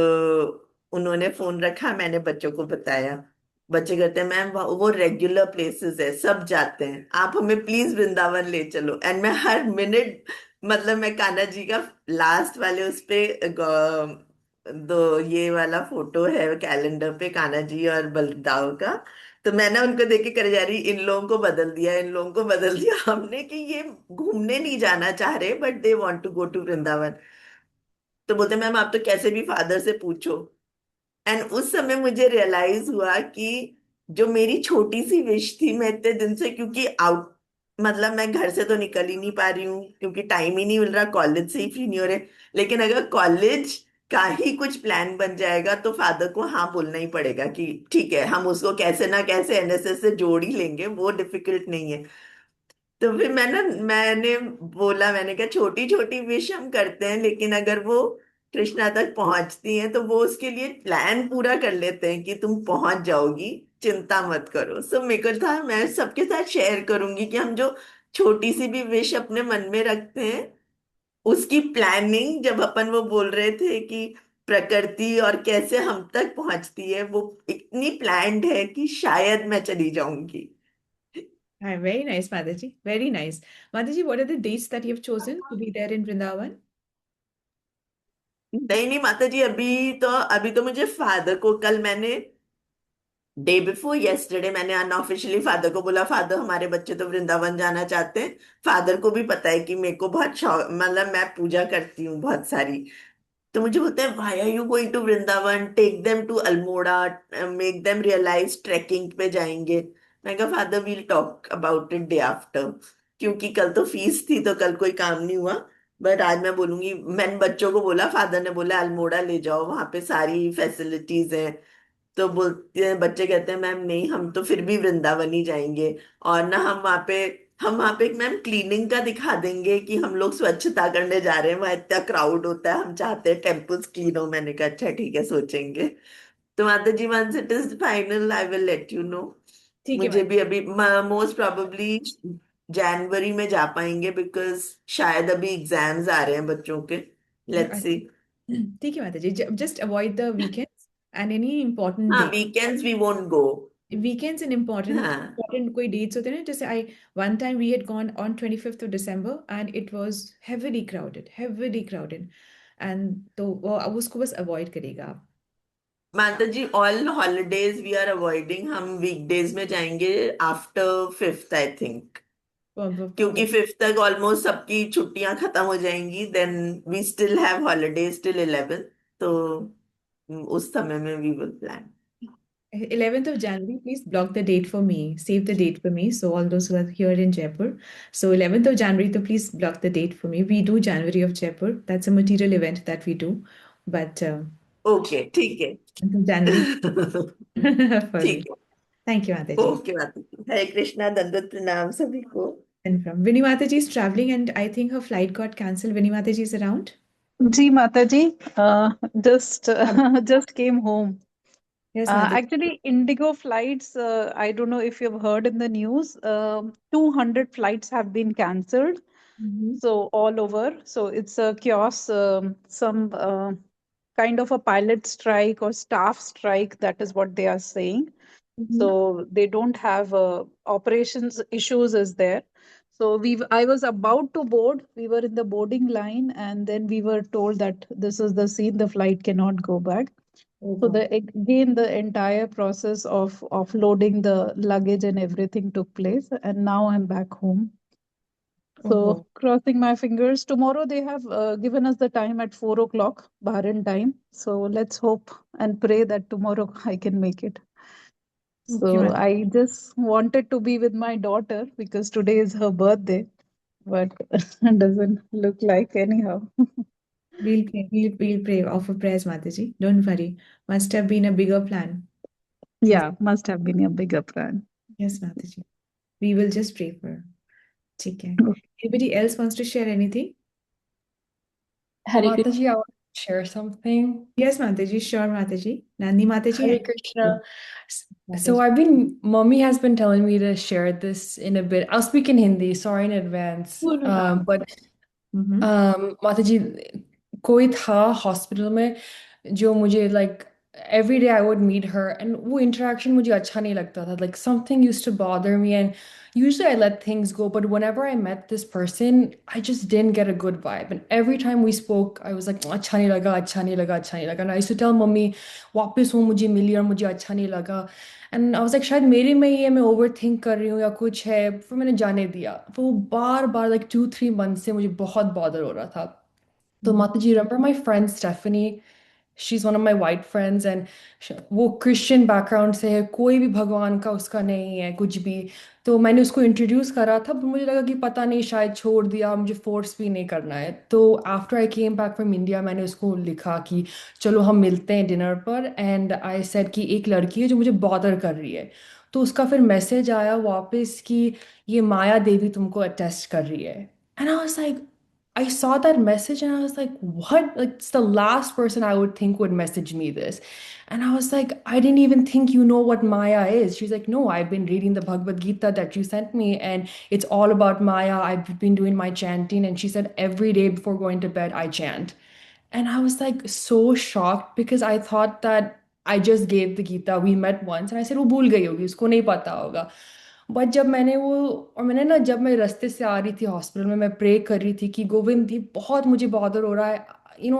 उन्होंने फोन रखा, मैंने बच्चों को बताया। बच्चे कहते हैं मैम वो रेगुलर प्लेसेस है, सब जाते हैं, आप हमें प्लीज वृंदावन ले चलो। एंड मैं हर मिनट, मतलब मैं कान्हा जी का लास्ट वाले उस पे दो ये वाला फोटो है कैलेंडर पे, कान्हा जी और बलदाव का। तो मैंने उनको देख के करे जा रही, इन लोगों को बदल दिया, इन लोगों को बदल दिया हमने, कि ये घूमने नहीं जाना चाह रहे but they want to go to Vrindavan. तो बोलते मैम आप तो कैसे भी फादर से पूछो। एंड उस समय मुझे रियलाइज हुआ कि जो मेरी छोटी सी विश थी, मैं इतने दिन से, क्योंकि आउट मतलब मैं घर से तो निकल ही नहीं पा रही हूँ क्योंकि टाइम ही नहीं मिल रहा, कॉलेज से ही फ्री नहीं हो रहे। लेकिन अगर कॉलेज का ही कुछ प्लान बन जाएगा तो फादर को हाँ बोलना ही पड़ेगा कि ठीक है, हम उसको कैसे ना कैसे एनएसएस से जोड़ ही लेंगे, वो डिफिकल्ट नहीं है। तो फिर मैंने बोला, मैंने कहा छोटी छोटी विश हम करते हैं लेकिन अगर वो कृष्णा तक पहुंचती हैं तो वो उसके लिए प्लान पूरा कर लेते हैं कि तुम पहुंच जाओगी, चिंता मत करो। सो मेरे को था मैं सबके साथ शेयर करूंगी कि हम जो छोटी सी भी विश अपने मन में रखते हैं, उसकी प्लानिंग जब अपन वो बोल रहे थे कि प्रकृति और कैसे हम तक पहुंचती है, वो इतनी प्लान्ड है कि शायद मैं चली जाऊंगी। Hi, very nice, Mataji. Very nice. Mataji, what are the dates that you've chosen to be there in Vrindavan? नहीं नहीं माता जी, अभी तो मुझे फादर को, कल मैंने डे बिफोर यस्टरडे मैंने अनऑफिशियली फादर को बोला फादर हमारे बच्चे तो वृंदावन जाना चाहते हैं। फादर को भी पता है कि मेरे को बहुत शौक, मतलब मैं पूजा करती हूँ बहुत सारी। तो मुझे बोलते हैं why are you going to Vrindavan, take them to Almora, make them realise trekking पे जाएंगे। मैं कहा father will talk about it day after, क्योंकि कल तो फीस थी तो कल कोई काम नहीं हुआ। बट आज मैं बोलूंगी, मैंने बच्चों को बोला, फादर ने बोला अल्मोड़ा ले जाओ, वहां पे सारी फैसिलिटीज हैं। तो बोलते हैं बच्चे, कहते हैं मैम नहीं हम तो फिर भी वृंदावन ही जाएंगे। और ना हम वहाँ पे मैम क्लीनिंग का दिखा देंगे कि हम लोग स्वच्छता करने जा रहे हैं, वहाँ इतना क्राउड होता है, हम चाहते हैं टेम्पल्स क्लीन हो। मैंने कहा अच्छा ठीक है सोचेंगे। तो माता जी once it is final I will let you know. ठीक है, मुझे भी अभी मोस्ट प्रोबेबली जनवरी में जा पाएंगे बिकॉज शायद अभी एग्जाम्स आ रहे हैं बच्चों के। Let's see. ठीक है, Mataji. Just avoid the weekends and any important हाँ day. Weekends we won't go. Weekends and important हाँ important कोई dates होते हैं ना, जैसे I one time we had gone on 25th of December and it was heavily crowded and तो वो अब उसको बस avoid करेगा आप। माता जी all holidays we are avoiding, हम वीकडेज में जाएंगे आफ्टर 5th आई थिंक। क्योंकि 5th तक ऑलमोस्ट सबकी छुट्टियां खत्म हो जाएंगी, then we still have holidays till 11। तो उस समय में we will plan. 11th of January, please block the date for me. Save the date for me. So all those who are here in Jaipur. So 11th of January, so please block the date for me. We do January of Jaipur. That's a material event that we do. But okay ठीक है। 11th of January for me. ठीक है। Thank you, Mataji. Okay माता जी, हरे कृष्णा, दंडवत प्रणाम सभी को। And from Vinny Mataji is traveling and I think her flight got cancelled. Vinny Mataji is around. जी माता जी, just just came home. Yes, Mataji. Actually, Indigo flights, I don't know if you've heard in the news, 200 flights have been cancelled. So all over. So it's a chaos, some kind of a pilot strike or staff strike. That is what they are saying. So they don't have operations issues is there. So I was about to board. We were in the boarding line, and then we were told that this is the scene. The flight cannot go back. Oh So God. again, the entire process of offloading the luggage and everything took place, and now I'm back home. Oh So wow. crossing my fingers. Tomorrow they have given us the time at 4 o'clock Bahrain time. So let's hope and pray that tomorrow I can make it. Okay, So I just wanted to be with my daughter because today is her birthday, but it doesn't look like anyhow. We'll pray. We'll pray. Offer prayers, Mataji. Don't worry. Must have been a bigger plan. Yeah, must have been a bigger plan. Yes, Mataji. We will just pray for her. ठीक है. Anybody else wants to share anything? Hare Krishna. Mataji, I want to share something. Yes, Mataji. Sure, Mataji. Nandi Mataji. Hare and- Krishna. Mataji. Mommy has been telling me to share this in a bit. I'll speak in Hindi, sorry in advance. But Mhm. माताजी कोई था hospital में जो मुझे like every day I would meet her and वो interaction मुझे अच्छा नहीं लगता था, like something used to bother me and usually I let things go, but whenever I met this person I just didn't get a good vibe and every time we spoke I was like अच्छा नहीं लगा, अच्छा नहीं लगा, अच्छा नहीं लगा, and I used to tell mummy वापस वो मुझे मिली और मुझे अच्छा नहीं लगा एंड आई वाज लाइक शायद मेरे में ही है, मैं ओवर थिंक कर रही हूँ या कुछ है, फिर मैंने जाने दिया। वो बार बार लाइक 2-3 मंथ से मुझे बहुत बॉदर हो रहा था। तो माता जी, remember my friend Stephanie, she is one of my white friends and वो क्रिश्चियन बैकग्राउंड से है, कोई भी भगवान का उसका नहीं है कुछ भी। तो मैंने उसको इंट्रोड्यूस करा था, पर मुझे लगा कि पता नहीं शायद छोड़ दिया, मुझे फोर्स भी नहीं करना है। तो after I came back from India मैंने उसको लिखा कि चलो हम मिलते हैं डिनर पर, एंड आई सेड कि एक लड़की है जो मुझे बॉदर कर रही है। तो उसका फिर मैसेज आया वापस कि ये माया देवी तुमको अटेस्ट कर रही है। And I was like, I saw that message and I was like, what? Like, it's the last person I would think would message me this. And I was like, I didn't even think you know what Maya is. She's like, no, I've been reading the Bhagavad Gita that you sent me, and it's all about Maya. I've been doing my chanting. And she said, every day before going to bed, I chant. And I was like so shocked because I thought that I just gave the Gita. We met once and I said, वो भूल गई होगी, उसको नहीं पता होगा। But जब मैंने वो, और मैंने ना, जब मैं रास्ते से आ रही थी हॉस्पिटल में, मैं प्रे कर रही थी कि गोविंद जी बहुत मुझे बॉदर हो रहा है,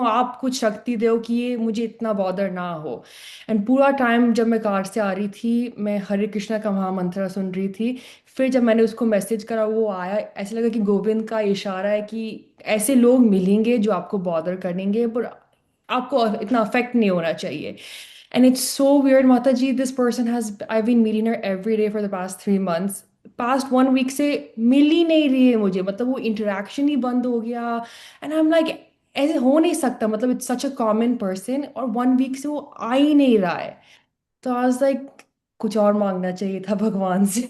आप कुछ शक्ति दो कि ये मुझे इतना बॉदर ना हो। एंड पूरा टाइम जब मैं कार से आ रही थी मैं हरे कृष्णा का महामंत्र सुन रही थी। फिर जब मैंने उसको मैसेज करा वो आया, ऐसे लगा कि गोविंद का इशारा है कि ऐसे लोग मिलेंगे जो आपको बॉदर करेंगे, पर आपको इतना अफेक्ट नहीं होना चाहिए। And it's so weird, Mataji. This person I've been meeting her every day for the past 3 months. Past 1 week से मिल ही नहीं रही है मुझे, मतलब वो इंटरेक्शन ही बंद हो गया। एंड आई एम लाइक, ऐसे हो नहीं सकता, मतलब it's such a common person और 1 week से वो आ ही नहीं रहा है। तो आई वाज लाइक, कुछ और मांगना चाहिए था भगवान से।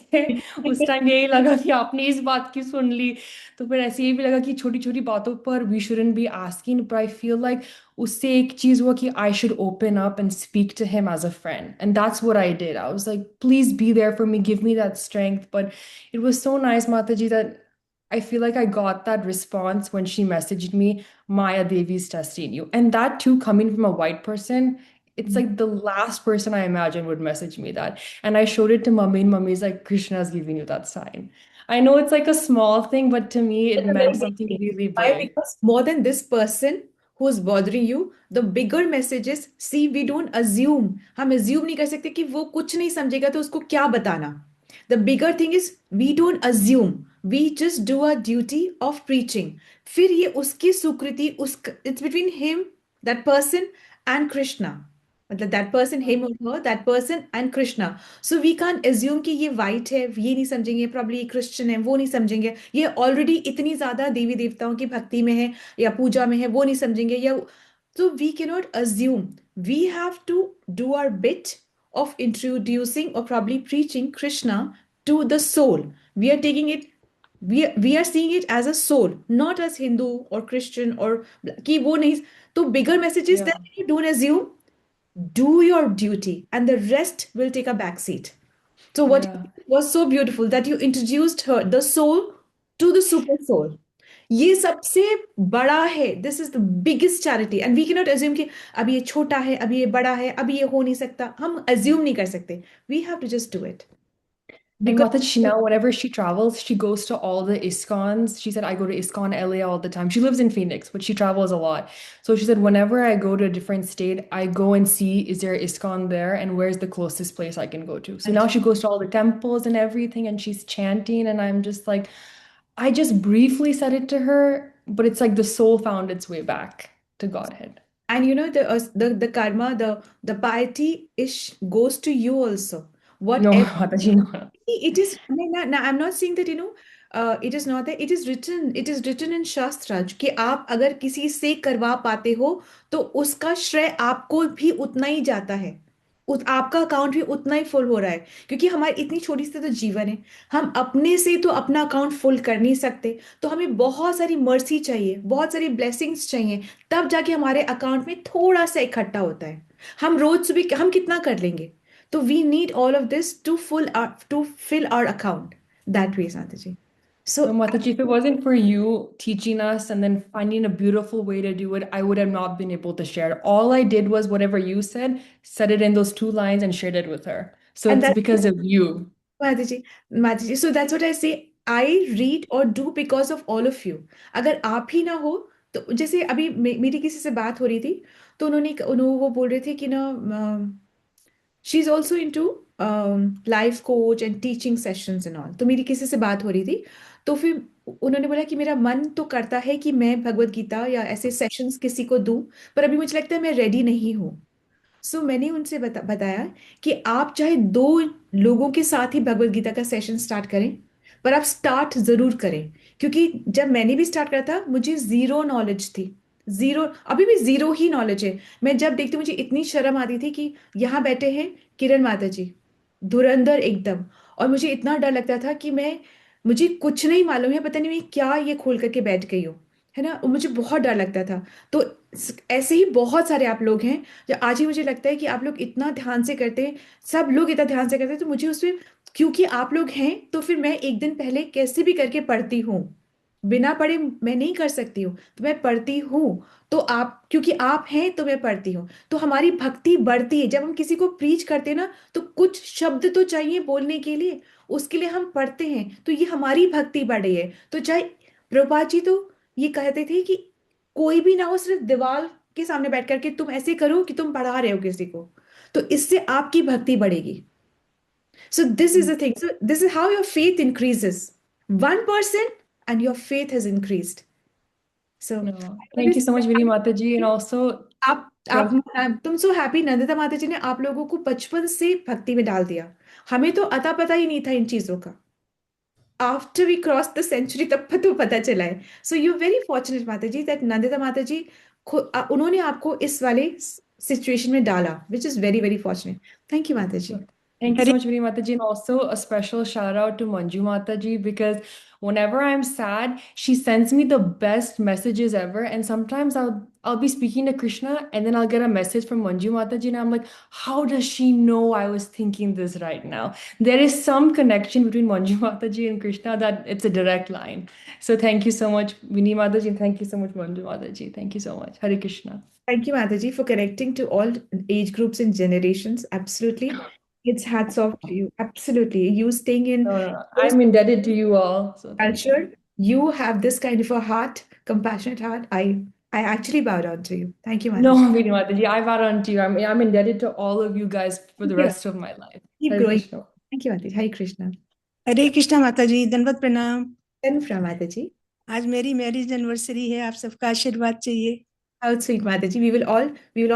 उस टाइम यही लगा कि आपने इस बात की सुन ली। तो फिर ऐसे ये भी लगा कि छोटी छोटी बातों पर we shouldn't be asking, but I feel like उससे एक चीज हुआ कि I should open up and speak to him as a friend, and that's what I did. I was like, please be there for me, give me that strength. But it was so nice, Mata ji, that I feel like I got that response when she messaged me, Maya Devi's testing you. And that too, coming from a white person, it's like the last person I imagine would message me that. And I showed it to Mummy, and Mummy's like, Krishna's giving you that sign. I know it's like a small thing, but to me, it It's a very meant big something thing. really Why? big. Because more than this person who's bothering you, the bigger message is, see, we don't assume. हम assume नहीं कर सकते कि वो कुछ नहीं समझेगा तो उसको क्या बताना. The bigger thing is, we don't assume. We just do our duty of preaching. फिर ये उसकी सुकृति, it's between him, that person, and Krishna. मतलब that person, him or her, that person and Krishna. So we can't assume कि ये white है, ये नहीं समझेंगे, probably Christian है, वो नहीं समझेंगे, ये already इतनी ज़्यादा देवी देवताओं की भक्ति में है या पूजा में है, वो नहीं समझेंगे या, so we cannot assume. We have to do our bit of introducing or probably preaching Krishna to the soul. We are taking it, we are seeing it as a soul, not as Hindu or Christian or कि वो नहीं, तो bigger message is Yeah. that you don't assume, do your duty and the rest will take a back seat. So what Yeah. was so beautiful that you introduced her, the soul, to the super soul. ये सबसे बड़ा है, this is the biggest charity, and we can not assume कि अभी ये छोटा है, अभी ये बड़ा है, अभी ये हो नहीं सकता, हम अज्यूम नहीं कर सकते, we have to just do it Like because Mataji, now whenever she travels, she goes to all the ISKCONs. She said, I go to ISKCON LA all the time. She lives in Phoenix, but she travels a lot. So she said, whenever I go to a different state, I go and see, is there ISKCON there? And where's the closest place I can go to? So now she goes to all the temples and everything, and she's chanting. And I'm just like, I just briefly said it to her, but it's like the soul found its way back to Godhead. and you know the karma, the piety ish goes to you also. No, Whatever Mataji, no. it is, I'm not saying that, it is not that, it is written in Shastra कि आप अगर किसी से करवा पाते हो तो उसका श्रेय आपको भी उतना ही जाता है, आपका अकाउंट भी उतना ही फुल हो रहा है, क्योंकि हमारी इतनी छोटी सी तो जीवन है, हम अपने से तो अपना अकाउंट फुल कर नहीं सकते, तो हमें बहुत सारी मर्सी चाहिए, बहुत सारी ब्लेसिंग्स चाहिए, तब जाके हमारे अकाउंट में थोड़ा सा इकट्ठा होता है। हम रोज सुबह हम कितना कर लेंगे? So we need all of this to fill our account that way, Santaji. No, So Mataji, if it wasn't for you teaching us and then finding a beautiful way to do it, I would have not been able to share it. All I did was whatever you said it in those 2 lines and shared it with her. So and it's that, because of you. Mataji, so that's what I say. I read or do because of all of you. अगर आप ही ना हो तो जैसे अभी मेरी किसी से बात हो रही थी, तो उन्होंने वो बोल रहे थे कि ना she is also into life coach and teaching sessions and all. तो मेरी किसी से बात हो रही थी, तो फिर उन्होंने बोला कि मेरा मन तो करता है कि मैं भगवत गीता या ऐसे सेशंस किसी को दूं, पर अभी मुझे लगता है मैं रेडी नहीं हूँ। सो मैंने उनसे बताया कि आप चाहे 2 लोगों के साथ ही भगवत गीता का सेशन स्टार्ट करें, पर आप स्टार्ट जरूर करें, क्योंकि जब मैंने भी स्टार्ट करा था मुझे जीरो नॉलेज थी, जीरो, अभी भी जीरो ही नॉलेज है। मैं जब देखती हूँ मुझे इतनी शर्म आती थी कि यहाँ बैठे हैं किरण माता जी, धुरंधर एकदम, और मुझे इतना डर लगता था कि मुझे कुछ नहीं मालूम है, पता नहीं मैं क्या ये खोल करके बैठ गई हूँ, है ना, और मुझे बहुत डर लगता था। तो ऐसे ही बहुत सारे आप लोग हैं जो आज ही मुझे लगता है कि आप लोग इतना ध्यान से करते हैं, सब लोग इतना ध्यान से करते हैं, तो मुझे उसमें, क्योंकि आप लोग हैं तो फिर मैं एक दिन पहले कैसे भी करके पढ़ती हूँ, बिना पढ़े मैं नहीं कर सकती हूँ, तो मैं पढ़ती हूँ। तो आप, क्योंकि आप हैं तो मैं पढ़ती हूँ, तो हमारी भक्ति बढ़ती है। जब हम किसी को प्रीच करते हैं ना, तो कुछ शब्द तो चाहिए बोलने के लिए, उसके लिए हम पढ़ते हैं, तो ये हमारी भक्ति बढ़ रही है। तो चाहे प्रभुपाद जी तो ये कहते थे कि कोई भी ना हो, सिर्फ दीवार के सामने बैठ करके तुम ऐसे करो कि तुम पढ़ा रहे हो किसी को, तो इससे आपकी भक्ति बढ़ेगी। So this is the thing. So this is how your faith increases. 1% and your faith has increased. So No. Thank you so much, Vinny Mataji. And also, तुम सो हैप्पी, नंदिता माता जी ने आप लोगों को बचपन से भक्ति में डाल दिया, हमें तो अता पता ही नहीं था इन चीजों का। After we cross the century तब तो पता चला है। सो यू वेरी फॉर्चुनेट माता जी दैट नंदिता माता जी उन्होंने आपको इस वाले सिचुएशन में डाला, which is very very fortunate. Thank you माता जी। thank you Hare so much, Vinny Mataji. And also a special shout out to Manju Mataji, because whenever I'm sad, she sends me the best messages ever. And sometimes I'll be speaking to Krishna and then I'll get a message from Manju Mataji and I'm like, how does she know I was thinking this right now? There is some connection between Manju Mataji and Krishna that it's a direct line. So thank you so much, Vinny Mataji, and thank you so much, Manju Mataji. Thank you so much. Hare Krishna. Thank you, Mataji, for connecting to all age groups and generations. Absolutely. It's hats off to you. Absolutely. You staying in No, I'm indebted to you all. So thank you. culture, you have this kind of a heart, compassionate heart. I actually bow down to you. Thank you, No, Mataji. Vinny Mataji, I vow unto you. I'm indebted to all of you guys for the Thank you. rest of my life. Keep Hare growing. Krishna. Thank you, Mataji. Hare Krishna. हरे कृष्णा माता जी, दंडवत प्रणाम। Then from Mataji. आज मेरी marriage anniversary है, आप सबका आशीर्वाद चाहिए। How sweet, Mataji. We will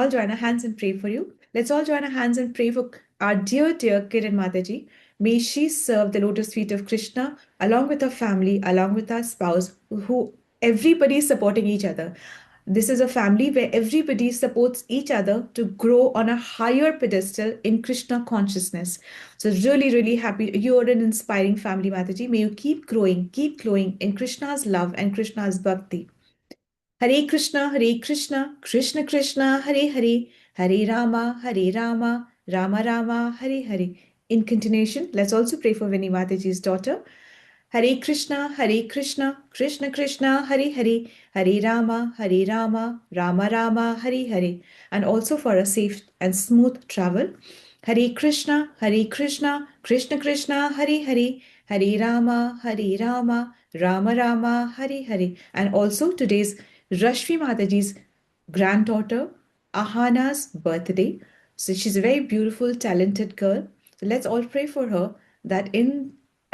all join our hands and pray for you. Let's all join our hands and pray for our dear Kiran Mataji. May she serve the lotus feet of Krishna along with her family, along with her spouse, who everybody is supporting each other. This is a family where everybody supports each other to grow on a higher pedestal in Krishna consciousness. So really, really happy. You're an inspiring family, Mataji. May you keep glowing in Krishna's love and Krishna's bhakti. Hare Krishna, Krishna Krishna, Hare Hare, Hare Rama, Rama Rama, Hare Hare. In continuation, let's also pray for Vinny Mataji's daughter. Hare Krishna, Krishna Krishna, Hare Hare, Hare Rama, Rama Rama, Hare Hare. And also for a safe and smooth travel, Hare Krishna, Krishna Krishna, Hare Hare, Hare Rama, Rama Rama, Hare Hare. And also today's Rashmi Mataji's granddaughter, Ahana's birthday. So she's a very beautiful, talented girl. So let's all pray for her that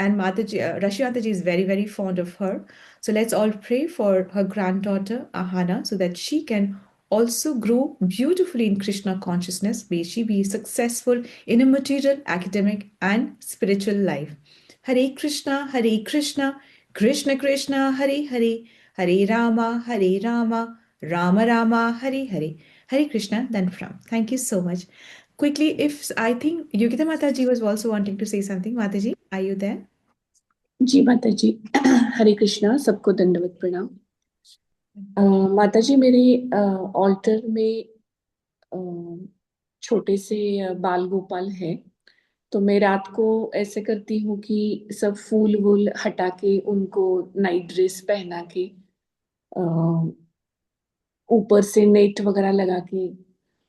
and Rashmi Mataji is very, very fond of her. So let's all pray for her granddaughter, Ahana, so that she can also grow beautifully in Krishna consciousness. May she be successful in a material, academic, and spiritual life. Hare Krishna, Krishna Krishna, Hare Hare, Hare Rama, Rama Rama, Hare Hare. Hare Krishna, then from. Thank you so much. Quickly, if I think Yogita Mataji was also wanting to say something. Mataji, are you there? जी माता जी। हरे कृष्णा, सबको दंडवत प्रणाम। माता जी, मेरे alter में छोटे से बाल गोपाल है, तो मैं रात को ऐसे करती हूँ कि सब फूल वूल हटा के उनको नाइट ड्रेस पहना के ऊपर से नेट वगैरह लगा के,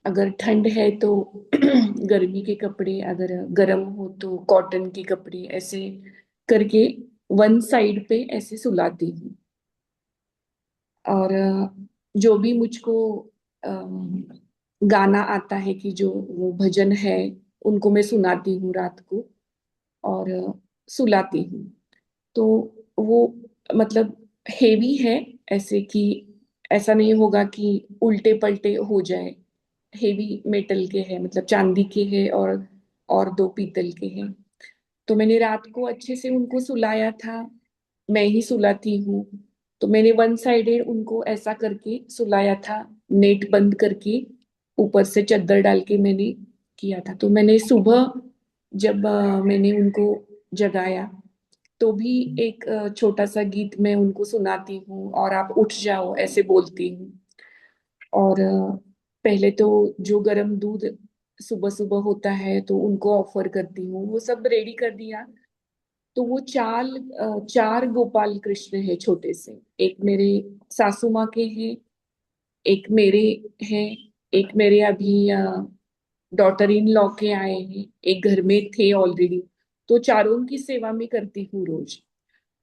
अगर ठंड है तो गर्मी के कपड़े, अगर गर्म हो तो कॉटन के कपड़े, ऐसे करके वन साइड पे ऐसे सुलाती हूँ। और जो भी मुझको गाना आता है कि जो वो भजन है उनको मैं सुनाती हूँ रात को और सुलाती हूँ। तो वो मतलब हेवी है, ऐसे कि ऐसा नहीं होगा कि उल्टे पलटे हो जाए। हेवी मेटल के है, मतलब चांदी के है और 2 पीतल के हैं। तो मैंने रात को अच्छे से उनको सुलाया था, मैं ही सुलाती हूँ। तो मैंने वन साइडेड उनको ऐसा करके सुलाया था, नेट बंद करके ऊपर से चद्दर डाल के मैंने किया था। तो मैंने सुबह जब मैंने उनको जगाया तो भी एक छोटा सा गीत मैं उनको सुनाती हूँ और आप उठ जाओ ऐसे बोलती हूँ। और पहले तो जो गर्म दूध सुबह सुबह होता है तो उनको ऑफर करती हूँ, वो सब रेडी कर दिया। तो वो 4 गोपाल कृष्ण है छोटे से, एक मेरे सासू माँ के हैं, एक मेरे हैं, एक मेरे अभी डॉटर इन लॉ के आए हैं, एक घर में थे ऑलरेडी। तो चारों की सेवा में करती हूँ रोज।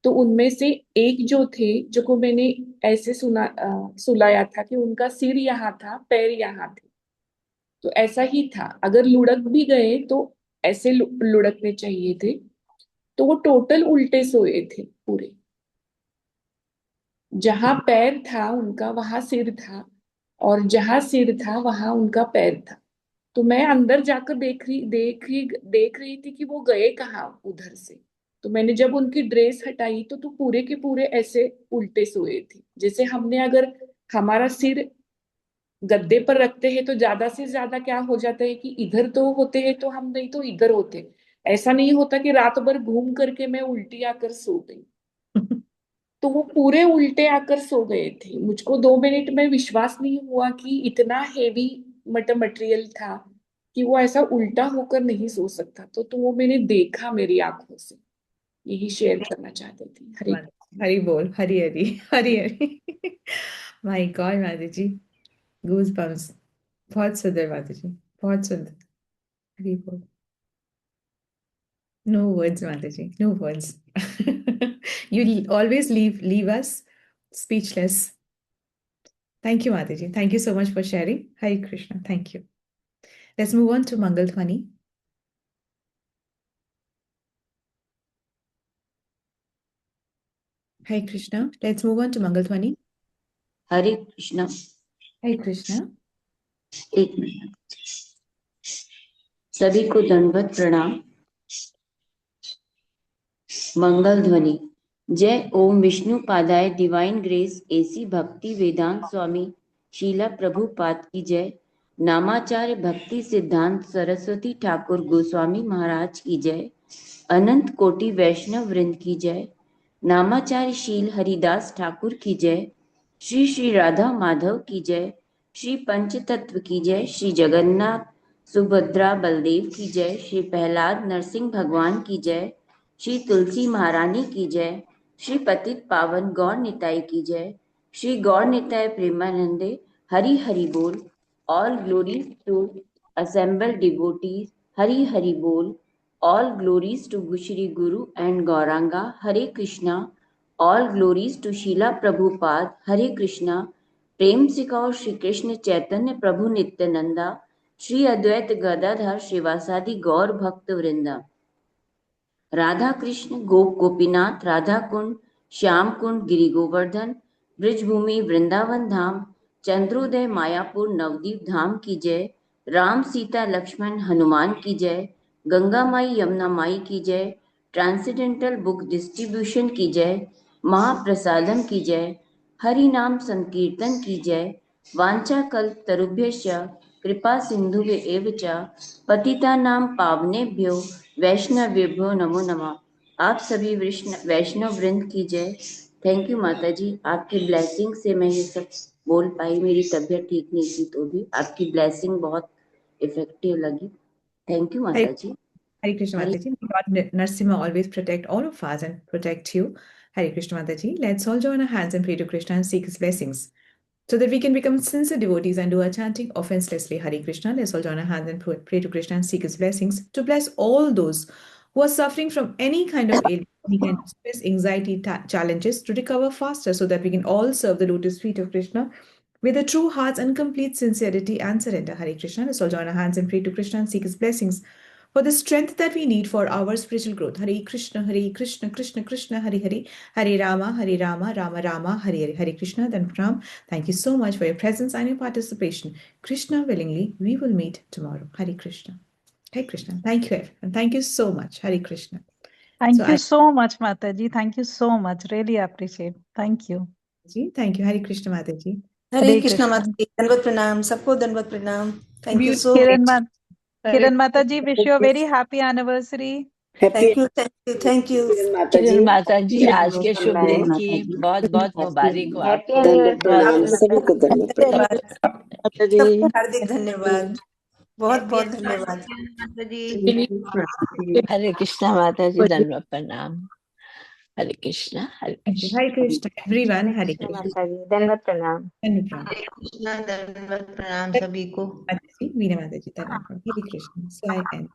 तो उनमें से एक जो थे, जो को मैंने ऐसे सुलाया था कि उनका सिर यहाँ था, पैर यहाँ थे। तो ऐसा ही था, अगर लुढ़क भी गए तो ऐसे लुढ़कने चाहिए थे। तो वो टोटल उल्टे सोए थे पूरे। जहां पैर था उनका वहां सिर था, और जहां सिर था वहां उनका पैर था। तो मैं अंदर जाकर देख रही थी कि वो गए कहाँ उधर से। तो मैंने जब उनकी ड्रेस हटाई तो पूरे के पूरे ऐसे उल्टे सोए थे। जैसे हमने अगर हमारा सिर गद्दे पर रखते हैं तो ज्यादा से ज्यादा क्या हो जाता है कि इधर तो होते हैं तो हम नहीं तो इधर होते। ऐसा नहीं होता कि रात भर घूम करके मैं उल्टी आकर सो गई। तो वो पूरे उल्टे आकर सो गए थे। मुझको 2 मिनट में विश्वास नहीं हुआ कि इतना हेवी मटेरियल था कि वो ऐसा उल्टा होकर नहीं सो सकता। तो वो मैंने देखा मेरी आंखों से। यही शेयर करना चाहती थी। हरे हरि बोल, हरि हरि, हरि हरि। माय गॉड माता जी, गूज बम्स। बहुत सुंदर माता जी, बहुत सुंदर। हरि बोल। No words, Mataji. No words. You always leave us speechless. Thank you, Mataji. Thank you so much for sharing. Hare Krishna. Thank you. Let's move on to Mangal Dhwani. Hare Krishna. Let's move on to Mangal Dhwani. Hare Krishna. Hare Krishna. एक minute. सभी को दंडवत प्रणाम। मंगल ध्वनि। जय ओम Vishnu पादाय divine grace AC भक्ति वेदांत स्वामी शीला प्रभुपाद की जय। नामाचार्य भक्ति सिद्धांत सरस्वती ठाकुर गोस्वामी महाराज की जय। अनंत कोटि वैष्णव वृंद की जय। नामाचार्य शील हरिदास ठाकुर की जय। श्री श्री राधा माधव की जय। श्री पंचतत्व की जय। श्री जगन्नाथ सुभद्रा बलदेव की जय। श्री प्रहलाद नरसिंह भगवान की जय। श्री तुलसी महारानी की जय। श्री पतित पावन गौर निताई की जय। श्री गौर निताय प्रेमानंदे हरि हरि बोल। All glories to assembled devotees, Hari Hari बोल। All glories to Shri Guru and Gauranga, Hare Krishna. All glories to Srila Prabhupada, Hare Krishna. प्रेम से कहो श्री कृष्ण चैतन्य प्रभु नित्यानंदा, श्री अद्वैत गदाधर श्रीवासादि गौर भक्त वृंदा। राधा कृष्ण गोपीनाथ राधा कुंड, श्याम कुंड गिरि गोवर्धन, ब्रिजभूमि वृंदावन धाम, चंद्रोदय मायापुर नवदीप धाम की जय। राम सीता लक्ष्मण हनुमान की जय। गंगा माई यमुना माई की जय। ट्रांसेंडेंटल बुक डिस्ट्रीब्यूशन की जय। महाप्रसादम की जय। हरि नाम संकीर्तन की जय। वांछा कल्प तरुभ्यश्च कृपा सिंधुवे एव च पतितानां पावनेभ्यो वैष्णवेभ्यो नमो नमः। आप सभी वैष्णव वृंद की जय। थैंक यू माता जी, आपकी ब्लेसिंग से मैं ये सब बोल पाई। मेरी तबीयत ठीक नहीं थी तो भी आपकी ब्लेसिंग बहुत इफेक्टिव लगी। थैंक यू माता जी। Hare Krishna Hare Mataji. May God Narasimha always protect all of us and protect you. Hare Krishna Mataji. Let's all join our hands and pray to Krishna and seek his blessings so that we can become sincere devotees and do our chanting offenselessly. Hare Krishna. Let's all join our hands and pray to Krishna and seek his blessings to bless all those who are suffering from any kind of ailment, any kind of stress, anxiety, challenges to recover faster so that we can all serve the lotus feet of Krishna with a true hearts and complete sincerity and surrender. Hare Krishna. Let's all join our hands and pray to Krishna and seek his blessings for the strength that we need for our spiritual growth. Hare Krishna, Krishna Krishna, Hare Hare, Hare Rama, Rama Rama, Hare Hare. Hare Krishna. Then Ram, thank you so much for your presence and your participation. Krishna willingly, we will meet tomorrow. Hare Krishna. Hare Krishna. Thank you, everyone. Thank you so much. Hare Krishna. Thank you I so much, Mataji. Thank you so much. Really appreciate. Thank you. thank you. Hare Krishna Mataji. Hare Hare Krishna Krishna. माता जी, दंडवत प्रणाम, सबको दंडवत प्रणाम। Thank you so Kiran, much. Kiran Mataji, wish you a very happy anniversary. Thank you thank you thank you. Kiran माता जी, आज के शुभ जय दिन की माता जी। बहुत बहुत मुबारक हो हैप्पी आपको। एनिवर्सरी बहुत माता जी। धन्यवाद, माता जी। सबको हार्दिक धन्यवाद, बहुत बहुत धन्यवाद। माता जी। हरे कृष्णा माता जी, दंडवत प्रणाम। हरे कृष्णा, हरे Thank you. Krishna. Hare Krishna, everyone. Hare Krishna Krishna. माता जी, दंडवत प्रणाम। Dhanwad. हरे कृष्णा दंडवत प्रणाम सभी को। Mataji, Veena Mataji, Dhanwad. Hare Krishna. So I end.